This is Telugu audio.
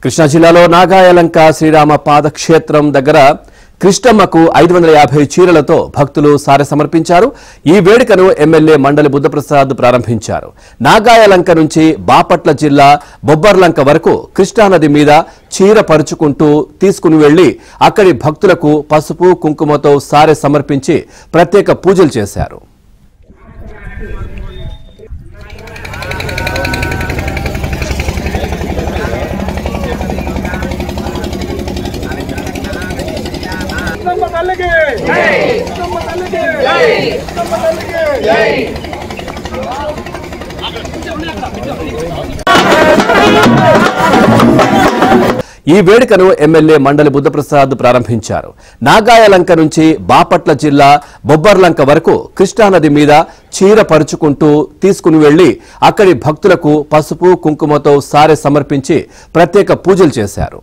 కృష్ణా జిల్లాలో నాగాయలంక శ్రీరామ పాదక్షేత్రం దగ్గర కృష్ణమ్మకు 550 చీరలతో భక్తులు సారె సమర్పించారు. ఈ వేడుకను ఎమ్మెల్యే మండలి బుద్ధప్రసాద్ ప్రారంభించారు. నాగాయలంక నుంచి బాపట్ల జిల్లా బొబ్బర్లంక వరకు కృష్ణానది మీద చీర పరుచుకుంటూ తీసుకుని వెళ్లి అక్కడి భక్తులకు పసుపు కుంకుమతో సారె సమర్పించి ప్రత్యేక పూజలు చేశారు. ఈ వేడుకను ఎమ్మెల్యే మండలి బుద్ధప్రసాద్ ప్రారంభించారు. నాగాయలంక నుంచి బాపట్ల జిల్లా బొబ్బర్లంక వరకు కృష్ణానది మీద చీర పరుచుకుంటూ తీసుకుని వెళ్లి అక్కడి భక్తులకు పసుపు కుంకుమతో సారె సమర్పించి ప్రత్యేక పూజలు చేశారు.